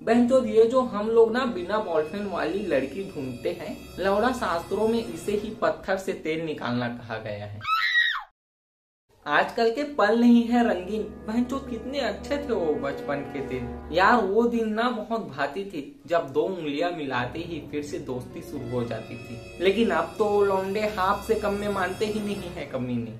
बहनचोद ये जो हम लोग ना बिना बॉयफ्रेंड वाली लड़की ढूंढते हैं, लौड़ा शास्त्रों में इसे ही पत्थर से तेल निकालना कहा गया है। आजकल के पल नहीं है रंगीन, बहनचोद कितने अच्छे थे वो बचपन के दिन। यार वो दिन ना बहुत भाती थी जब दो उंगलियां मिलाते ही फिर से दोस्ती शुरू हो जाती थी। लेकिन अब तो लौंडे हाफ से कम में मानते ही नहीं है कमीने।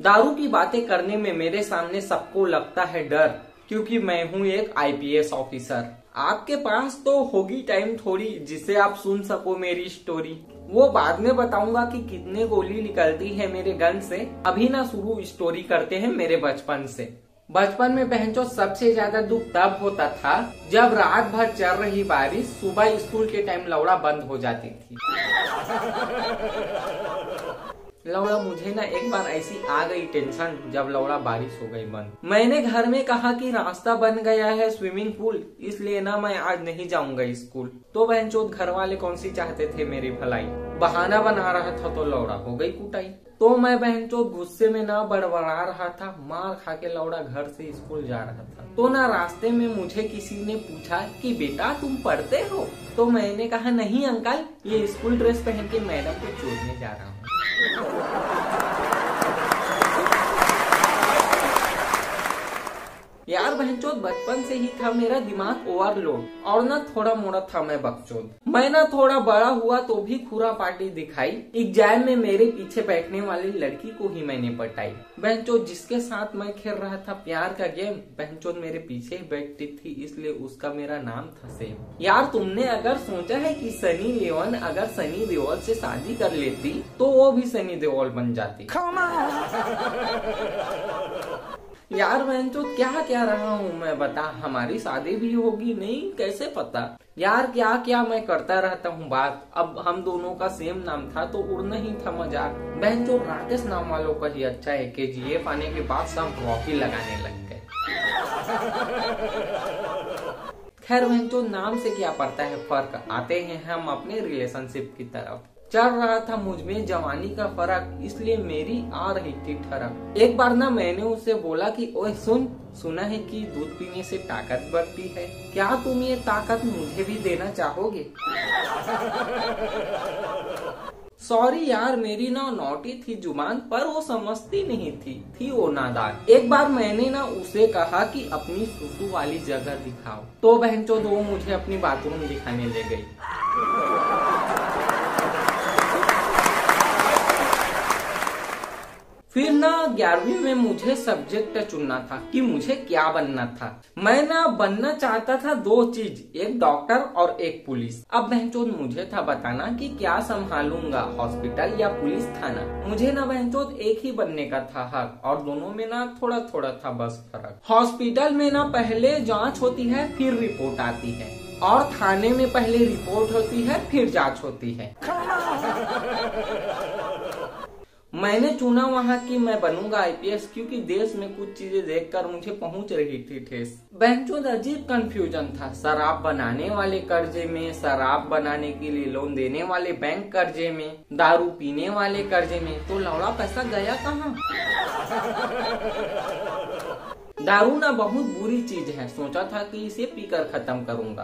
दारू की बातें करने में मेरे सामने सबको लगता है डर, क्योंकि मैं हूँ एक IPS ऑफिसर। आपके पास तो होगी टाइम थोड़ी जिससे आप सुन सको मेरी स्टोरी। वो बाद में बताऊंगा कि कितने गोली निकलती है मेरे गन से। अभी ना शुरू स्टोरी करते हैं मेरे बचपन से। बचपन में बहनचोद सबसे ज्यादा दुख तब होता था जब रात भर चल रही बारिश सुबह स्कूल के टाइम लौड़ा बंद हो जाती थी। लौड़ा मुझे ना एक बार ऐसी आ गई टेंशन जब लौड़ा बारिश हो गई बंद। मैंने घर में कहा कि रास्ता बन गया है स्विमिंग पूल, इसलिए ना मैं आज नहीं जाऊंगा स्कूल। तो बहनचोद घर वाले कौन सी चाहते थे मेरी भलाई। बहाना बना रहा था तो लौड़ा हो गई कुटाई। तो मैं बहनचोद गुस्से में ना बड़बड़ा रहा था, मार खा के लौड़ा घर से स्कूल जा रहा था। तो ना रास्ते में मुझे किसी ने पूछा कि बेटा तुम पढ़ते हो। तो मैंने कहा नहीं अंकल, ये स्कूल ड्रेस पहन के मैडम को चोरने जा रहा हूँ। यार बहनचोद बचपन से ही था मेरा दिमाग ओवरलोड, और ना थोड़ा मोड़ा था मैं बकचोद। मैं ना थोड़ा बड़ा हुआ तो भी खुरा पार्टी दिखाई। एग्जाम में मेरे पीछे बैठने वाली लड़की को ही मैंने पटाई। बहनचोद जिसके साथ मैं खेल रहा था प्यार का गेम, बहनचोद मेरे पीछे ही बैठती थी, इसलिए उसका मेरा नाम था सेम। यार तुमने अगर सोचा है कि सनी लियोन अगर सनी देओल से शादी कर लेती तो वो भी सनी देओल बन जाती। यार बहनचोद क्या क्या रहा हूँ मैं बता, हमारी शादी भी होगी नहीं कैसे पता। यार क्या क्या मैं करता रहता हूँ बात। अब हम दोनों का सेम नाम था तो उड़ना ही था मजाक। बहनचोद राकेश नाम वालों का ही अच्छा है, KGF आने के बाद सब रॉकी लगाने लग गए। खैर बहनचोद नाम से क्या पड़ता है फर्क, आते हैं हम अपने रिलेशनशिप की तरफ। चल रहा था मुझमें जवानी का फर्क, इसलिए मेरी आ रही थी ठरक। एक बार ना मैंने उससे बोला कि ओए सुना है कि दूध पीने से ताकत बढ़ती है, क्या तुम ये ताकत मुझे भी देना चाहोगे। सॉरी यार मेरी ना नौटी थी जुबान, पर वो समझती नहीं थी वो नादान। एक बार मैंने ना उसे कहा कि अपनी सुसु वाली जगह दिखाओ, तो बहनचोद वो मुझे अपनी बाथरूम दिखाने ले गई। फिर ना 11वीं में मुझे सब्जेक्ट चुनना था कि मुझे क्या बनना था। मैं ना बनना चाहता था दो चीज, एक डॉक्टर और एक पुलिस। अब बहनचोद मुझे था बताना कि क्या संभालूंगा, हॉस्पिटल या पुलिस थाना। मुझे ना बहनचोद एक ही बनने का था हक, और दोनों में ना थोड़ा थोड़ा था बस फर्क। हॉस्पिटल में ना पहले जाँच होती है फिर रिपोर्ट आती है, और थाने में पहले रिपोर्ट होती है फिर जाँच होती है। मैंने चुना वहाँ कि मैं बनूंगा IPS, क्योंकि देश में कुछ चीजें देखकर मुझे पहुँच रही थी ठेस। बहनचोद अजीब कंफ्यूजन था, शराब बनाने वाले कर्जे में, शराब बनाने के लिए लोन देने वाले बैंक कर्जे में, दारू पीने वाले कर्जे में, तो लौड़ा पैसा गया कहाँ। दारू ना बहुत बुरी चीज है, सोचा था कि इसे पीकर खत्म करूंगा।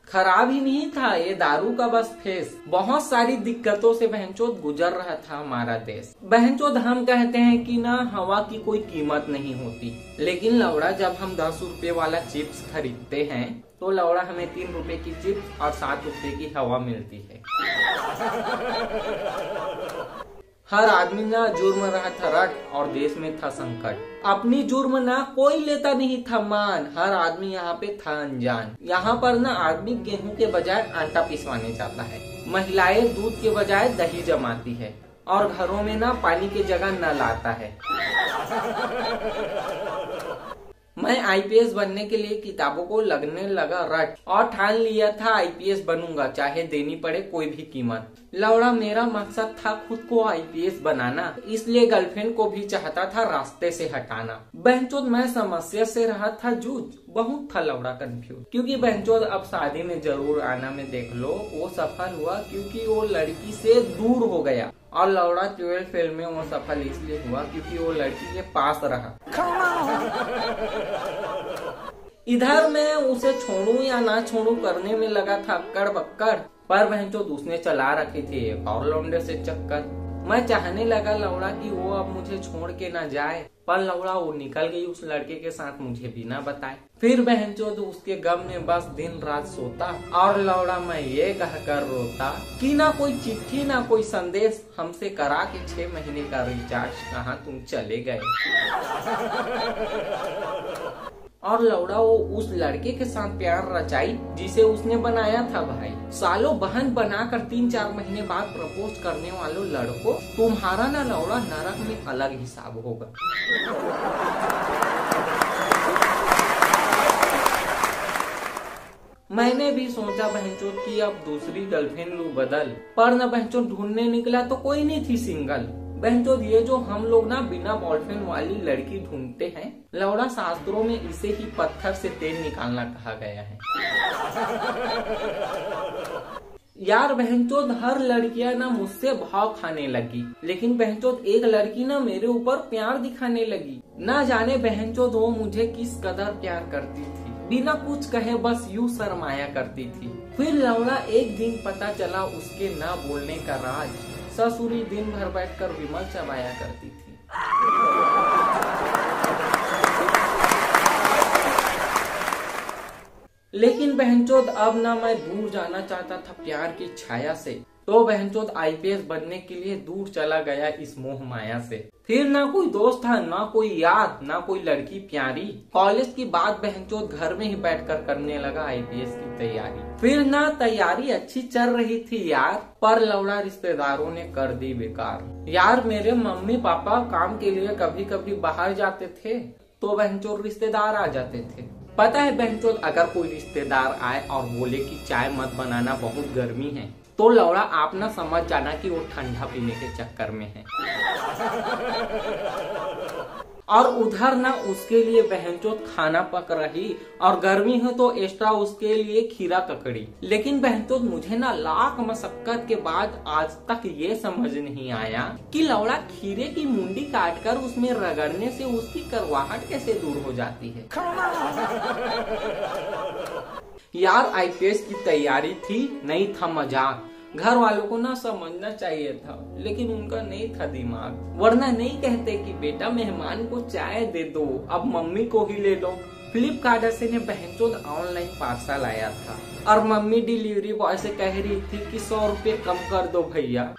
खराब ही नहीं था ये दारू का बस फेस। बहुत सारी दिक्कतों से बहनचोद गुजर रहा था हमारा देश। बहनचोद हम कहते हैं कि ना हवा की कोई कीमत नहीं होती, लेकिन लौड़ा जब हम 10 रुपए वाला चिप्स खरीदते हैं तो लौड़ा हमें 3 रुपए की चिप्स और 7 रुपए की हवा मिलती है। हर आदमी ना जुर्म रहा था रट, और देश में था संकट। अपनी जुर्म ना कोई लेता नहीं था मान, हर आदमी यहाँ पे था अनजान। यहाँ पर ना आदमी गेहूं के बजाय आटा पिसवाने जाता है, महिलाएं दूध के बजाय दही जमाती है, और घरों में ना पानी की जगह नल आता है। मैं IPS बनने के लिए किताबों को लगने लगा रट, और ठान लिया था IPS बनूंगा चाहे देनी पड़े कोई भी कीमत। लौड़ा मेरा मकसद था खुद को IPS बनाना, इसलिए गर्लफ्रेंड को भी चाहता था रास्ते से हटाना। बहनचोद मैं समस्या से रहा था जूझ, बहुत था लौड़ा कंफ्यूज। क्योंकि बहनचोद अब शादी में जरूर आना में देख लो, वो सफल हुआ क्योंकि वो लड़की से दूर हो गया। और लौड़ा 12 फेल में वो सफल इसलिए हुआ क्योंकि वो लड़की के पास रहा। इधर मैं उसे छोड़ूं या ना छोड़ूं करने में लगा था अक्कड़ बक्कड़, पर वह जो उसने चला रखी थी एक और लौंडे से चक्कर। मैं चाहने लगा लौड़ा कि वो अब मुझे छोड़ के ना जाए, पर लौड़ा वो निकल गई उस लड़के के साथ मुझे बिना बताए। फिर बहन चोद उसके गम में बस दिन रात सोता और लौड़ा मैं ये कहकर रोता कि ना कोई चिट्ठी ना कोई संदेश, हमसे करा के 6 महीने का रिचार्ज कहाँ तुम चले गए। और लौड़ा वो उस लड़के के साथ प्यार रचाई जिसे उसने बनाया था भाई। सालों बहन बनाकर 3-4 महीने बाद प्रपोज करने वालों लड़कों, तुम्हारा ना लौड़ा नरक में अलग हिसाब होगा। मैंने भी सोचा बहनचोद की अब दूसरी गर्लफ्रेंड लूं बदल, पर न बहनचोद ढूंढने निकला तो कोई नहीं थी सिंगल। बहनचोद ये जो हम लोग ना बिना बॉयफ्रेंड वाली लड़की ढूंढते हैं, लौड़ा शास्त्रों में इसे ही पत्थर से तेल निकालना कहा गया है। यार बहनचोद हर लड़कियां ना मुझसे भाव खाने लगी, लेकिन बहनचोद एक लड़की ना मेरे ऊपर प्यार दिखाने लगी। ना जाने बहनचोद वो मुझे किस कदर प्यार करती थी, बिना कुछ कहे बस यूं शर्माया करती थी। फिर लौड़ा एक दिन पता चला उसके ना बोलने का राज, ससुरी दिन भर बैठकर विमल चबाया करती थी। लेकिन बहनचोद अब ना मैं दूर जाना चाहता था प्यार की छाया से, तो बहनचोद IPS बनने के लिए दूर चला गया इस मोह माया से। फिर ना कोई दोस्त था, ना कोई यार, ना कोई लड़की प्यारी। कॉलेज की बात बहनचोद घर में ही बैठकर करने लगा IPS की तैयारी। फिर ना तैयारी अच्छी चल रही थी यार, पर लौड़ा रिश्तेदारों ने कर दी बेकार। यार मेरे मम्मी पापा काम के लिए कभी कभी बाहर जाते थे, तो बहनचोद रिश्तेदार आ जाते थे। पता है बहनचोद अगर कोई रिश्तेदार आए और बोले कि चाय मत बनाना बहुत गर्मी है, तो लौड़ा आप ना समझ जाना कि वो ठंडा पीने के चक्कर में है। और उधर ना उसके लिए बहनचोद खाना पक रही, और गर्मी हो तो एक्स्ट्रा उसके लिए खीरा ककड़ी। लेकिन बहनचोद मुझे ना लाख मशक्कत के बाद आज तक ये समझ नहीं आया कि लौड़ा खीरे की मुंडी काटकर उसमें रगड़ने से उसकी करवाहट कैसे दूर हो जाती है। यार IPS की तैयारी थी, नहीं था मजाक। घर वालों को ना समझना चाहिए था, लेकिन उनका नहीं था दिमाग, वरना नहीं कहते कि बेटा मेहमान को चाय दे दो, अब मम्मी को ही ले लो। फ्लिपकार्ट से ने बहनचोद ऑनलाइन पार्सल आया था, और मम्मी डिलीवरी बॉय से कह रही थी कि 100 रुपए कम कर दो भैया।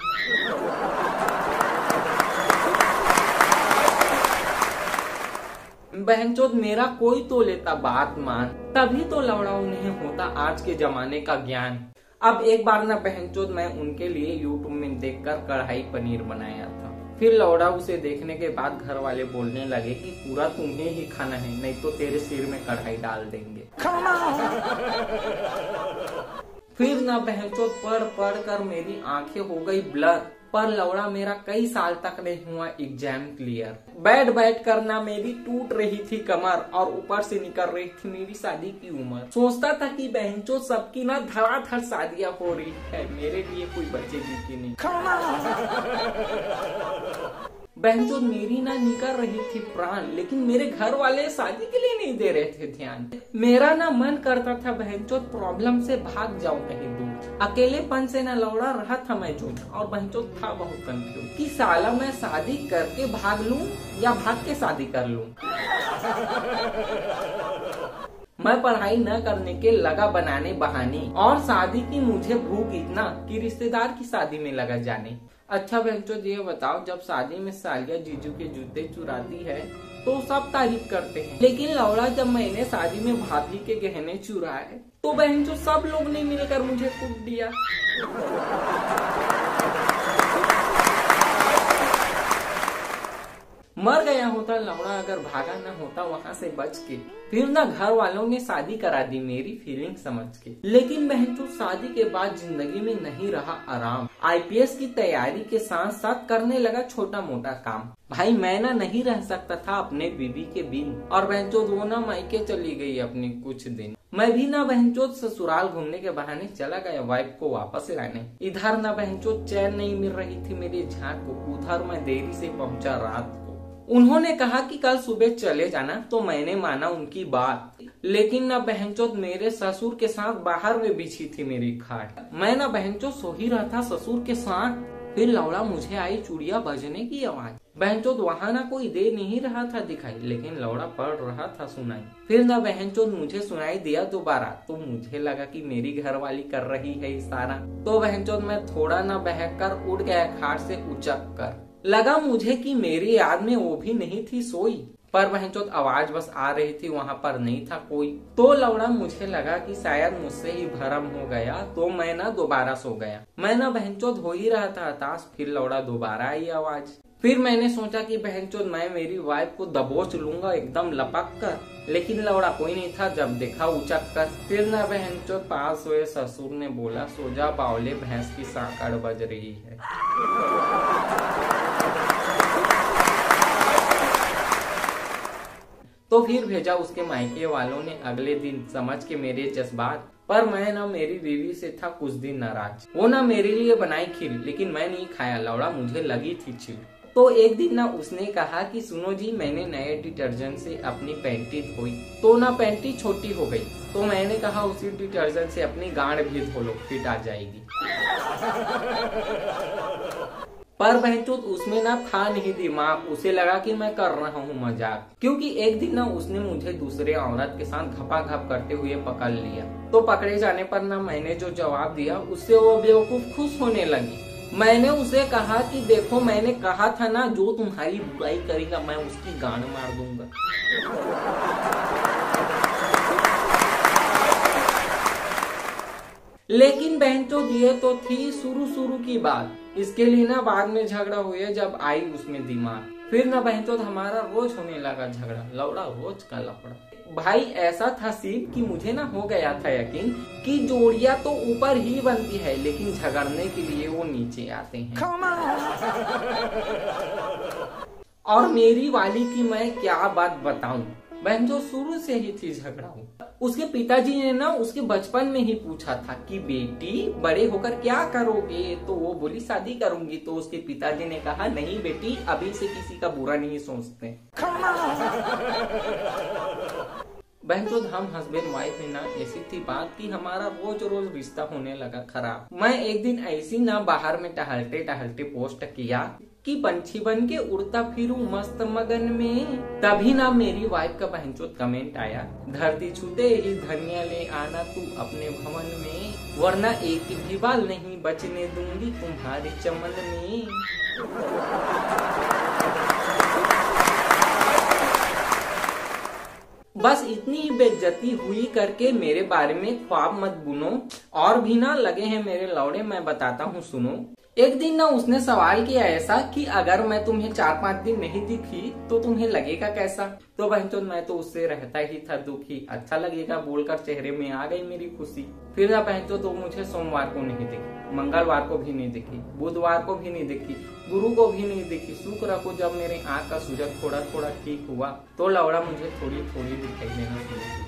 बहनचोद मेरा कोई तो लेता बात मान, तभी तो लौड़ा नहीं होता आज के जमाने का ज्ञान। अब एक बार ना बहनचोद मैं उनके लिए YouTube में देखकर कढ़ाई पनीर बनाया था। फिर लौड़ा उसे देखने के बाद घर वाले बोलने लगे कि पूरा तुम्हें ही खाना है, नहीं तो तेरे सिर में कढ़ाई डाल देंगे। फिर ना बहनचोद पढ़ कर मेरी आंखें हो गई ब्लर, पर लौड़ा मेरा कई साल तक नहीं हुआ एग्जाम क्लियर। बैठ कर ना मेरी टूट रही थी कमर, और ऊपर से निकल रही थी मेरी शादी की उम्र। सोचता था कि बहनचोद सबकी ना धड़ाधड़ शादियां हो रही है, मेरे लिए कोई बचेगी कि नहीं। बहनचोद मेरी ना निकल रही थी प्राण, लेकिन मेरे घर वाले शादी के लिए नहीं दे रहे थे ध्यान। मेरा ना मन करता था बहनचोद प्रॉब्लम से भाग जाऊं कहीं दूर। अकेलेपन से ना लौड़ा रहा था मैं जूझ, और बहनचोद था बहुत कंफ्यूज कि साला मैं शादी करके भाग लूं या भाग के शादी कर लूं। मैं पढ़ाई न करने के लगा बनाने बहाने, और शादी की मुझे भूख इतना कि रिश्तेदार की शादी में लगा जाने। अच्छा बहनचोद ये बताओ, जब शादी में सालिया जीजू के जूते चुराती है तो सब तारीफ करते हैं, लेकिन लौड़ा जब मैंने शादी में भाभी के गहने चुराए तो बहनचोद सब लोग ने मिलकर मुझे कूट दिया। मर गया होता लौड़ा अगर भागा न होता वहाँ से बच के। फिर ना घर वालों ने शादी करा दी मेरी फीलिंग समझ के। लेकिन बहनचोद शादी के बाद जिंदगी में नहीं रहा आराम। IPS की तैयारी के साथ साथ करने लगा छोटा मोटा काम। भाई मैं ना नहीं रह सकता था अपने बीवी के बिन, और बहनचोद वो ना मायके चली गई अपनी कुछ दिन। मैं भी ना बहनचोद ससुराल घूमने के बहाने चला गया वाइफ को वापस लाने। इधर ना बहनचोद चैन नहीं मिल रही थी मेरी झांक को, उधर मैं देरी से पहुंचा रात को। उन्होंने कहा कि कल सुबह चले जाना, तो मैंने माना उनकी बात। लेकिन ना बहनचोद मेरे ससुर के साथ बाहर में बिछी थी मेरी खाट। मैं ना बहनचोद सो ही रहा था ससुर के साथ। फिर लौड़ा मुझे आई चूड़िया बजने की आवाज। बहनचोद वहाँ ना कोई दे नहीं रहा था दिखाई, लेकिन लौड़ा पड़ रहा था सुनाई। फिर ना बहनचोद मुझे सुनाई दिया दोबारा, तो मुझे लगा कि मेरी घरवाली कर रही है इशारा। तो बहनचोद मैं थोड़ा ना बहक कर उड़ गया खाट से उचक कर। लगा मुझे कि मेरी याद में वो भी नहीं थी सोई, पर बहनचोद आवाज बस आ रही थी, वहाँ पर नहीं था कोई। तो लौड़ा मुझे लगा कि शायद मुझसे ही भरम हो गया, तो मैं ना दोबारा सो गया। मैं ना बहनचोद हो ही रहा था हताश। फिर लौड़ा दोबारा आई आवाज। फिर मैंने सोचा कि बहनचोद मैं मेरी वाइफ को दबोच लूंगा एकदम लपक कर, लेकिन लौड़ा कोई नहीं था जब देखा उचक कर। फिर ना बहनचोद पास हुए ससुर ने बोला, सो जा बावले, भैंस की सांकड़ बज रही है। तो फिर भेजा उसके मायके वालों ने अगले दिन, समझ के मेरे जज्बात। पर मैं ना मेरी बीवी से था कुछ दिन नाराज। वो ना मेरे लिए बनाई खीर, लेकिन मैं नहीं खाया, लौड़ा मुझे लगी थी चिढ़। तो एक दिन ना उसने कहा कि सुनो जी, मैंने नए डिटर्जेंट से अपनी पैंटी धोई, तो ना पैंटी छोटी हो गई। तो मैंने कहा उसी डिटर्जेंट से अपनी गांड भी धो लो, फिट आ जाएगी। पर बहनचोद उसमें ना था नहीं दिमाग, उसे लगा कि मैं कर रहा हूँ मजाक। क्योंकि एक दिन ना उसने मुझे दूसरे औरत के साथ घपाघप करते हुए पकड़ लिया। तो पकड़े जाने पर ना मैंने जो जवाब दिया, उससे वो बेवकूफ खुश होने लगी। मैंने उसे कहा कि देखो, मैंने कहा था ना, जो तुम्हारी बुराई करेगा मैं उसकी गांड मार दूंगा। लेकिन बहनचोद ये तो थी शुरू की बात। इसके लिए ना बाद में झगड़ा हुए जब आई उसमें दिमाग। फिर ना बहनचोद हमारा रोज होने लगा झगड़ा, लौड़ा रोज का लफड़ा। भाई ऐसा था सीन कि मुझे ना हो गया था यकीन कि जोड़ियां तो ऊपर ही बनती है, लेकिन झगड़ने के लिए वो नीचे आते हैं। और मेरी वाली की मैं क्या बात बताऊं, बहन जो शुरू से ही थी झगड़ा। उसके पिताजी ने ना उसके बचपन में ही पूछा था कि बेटी बड़े होकर क्या करोगे, तो वो बोली शादी करूंगी। तो उसके पिताजी ने कहा नहीं बेटी, अभी से किसी का बुरा नहीं सोचते। बहन तो हम हस्बैंड वाइफ में ना ऐसी थी बात कि हमारा रोज रोज रिश्ता होने लगा खराब। मैं एक दिन ऐसी ना बाहर में टहलते टहलते पोस्ट किया कि पंछी बन के उड़ता फिरूं मस्त मगन में। तभी ना मेरी वाइफ का बहनचोद कमेंट आया, धरती छूते ही धनिया ले आना तू अपने भवन में, वरना एक भी बाल नहीं बचने दूंगी तुम्हारे चमन में। बस इतनी बेइज्जती हुई करके मेरे बारे में ख्वाब मत बुनो। और भी ना लगे हैं मेरे लौड़े, मैं बताता हूँ सुनो। एक दिन ना उसने सवाल किया ऐसा कि अगर मैं तुम्हें 4-5 दिन नहीं दिखी तो तुम्हें लगेगा कैसा। तो बहनचोद मैं तो उससे रहता ही था दुखी, अच्छा लगेगा बोलकर चेहरे में आ गई मेरी खुशी। फिर ना बहनचोद तो मुझे सोमवार को नहीं दिखी, मंगलवार को भी नहीं दिखी, बुधवार को भी नहीं दिखी, गुरु को भी नहीं दिखी। शुक्र को जब मेरे आँख का सूजन थोड़ा थोड़ा ठीक हुआ तो लौड़ा मुझे थोड़ी थोड़ी दिखाई देना शुरू हुई।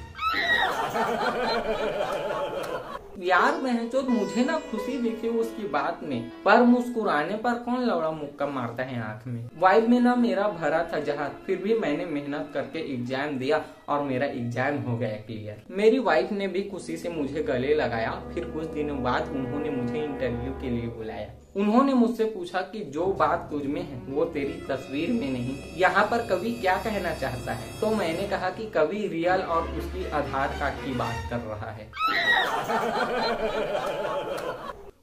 यार बहनचोद मुझे ना खुशी दिखी उसकी बात में, पर मुस्कुराने पर कौन लौड़ा मुक्का मारता है आंख में। वाइब में ना मेरा भरा था जहाज, फिर भी मैंने मेहनत करके एग्जाम दिया और मेरा एग्जाम हो गया क्लियर। मेरी वाइफ ने भी खुशी से मुझे गले लगाया। फिर कुछ दिनों बाद उन्होंने मुझे इंटरव्यू के लिए बुलाया। उन्होंने मुझसे पूछा कि जो बात तुझ में है वो तेरी तस्वीर में नहीं, यहाँ पर कवि क्या कहना चाहता है। तो मैंने कहा कि कवि रियल और उसकी आधार कार्ड की बात कर रहा है।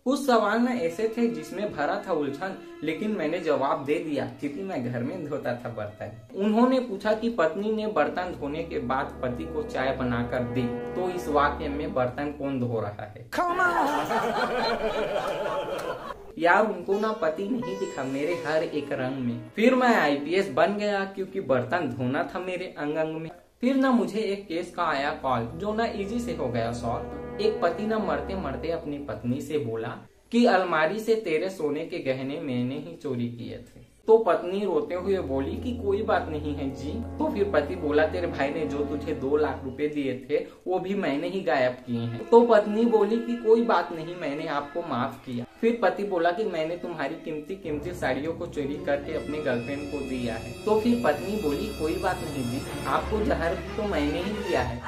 उस सवाल में ऐसे थे जिसमें भरा था उलझन, लेकिन मैंने जवाब दे दिया क्योंकि मैं घर में धोता था बर्तन। उन्होंने पूछा कि पत्नी ने बर्तन धोने के बाद पति को चाय बनाकर दी, तो इस वाक्य में बर्तन कौन धो रहा है। यार उनको ना पति नहीं दिखा मेरे हर एक रंग में। फिर मैं IPS बन गया क्योंकि बर्तन धोना था मेरे अंग अंग में। फिर ना मुझे एक केस का आया कॉल, जो ना इजी से हो गया सॉल्व। एक पति ना मरते मरते अपनी पत्नी से बोला कि अलमारी से तेरे सोने के गहने मैंने ही चोरी किए थे। तो पत्नी रोते हुए बोली कि कोई बात नहीं है जी। तो फिर पति बोला तेरे भाई ने जो तुझे 2 लाख रुपए दिए थे वो भी मैंने ही गायब किए हैं। तो पत्नी बोली कि कोई बात नहीं, मैंने आपको माफ किया। फिर पति बोला कि मैंने तुम्हारी कीमती कीमती साड़ियों को चोरी करके अपनी गर्लफ्रेंड को दिया है। तो फिर पत्नी बोली कोई बात नहीं जी, आपको जहर तो मैंने ही दिया है।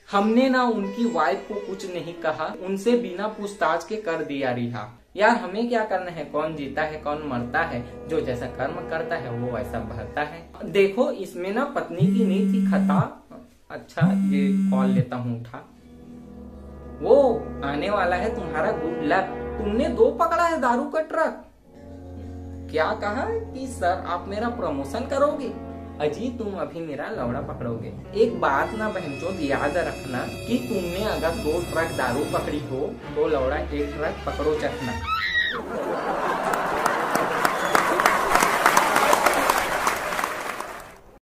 हमने ना उनकी वाइफ को कुछ नहीं कहा, उनसे बिना पूछताछ के कर दिया रिहा। यार हमें क्या करना है, कौन जीता है कौन मरता है, जो जैसा कर्म करता है वो वैसा भरता है। देखो इसमें ना पत्नी की नहीं थी खता। अच्छा ये कॉल लेता हूँ, उठा। वो आने वाला है तुम्हारा गुड लक, तुमने 2 पकड़ा है दारू का ट्रक। क्या कहा कि सर आप मेरा प्रमोशन करोगे? अजी तुम अभी मेरा लौड़ा पकड़ोगे। एक बात ना बहनचोद याद रखना कि तुमने अगर 2 ट्रक दारू पकड़ी हो तो लौड़ा 1 ट्रक पकड़ो चखना।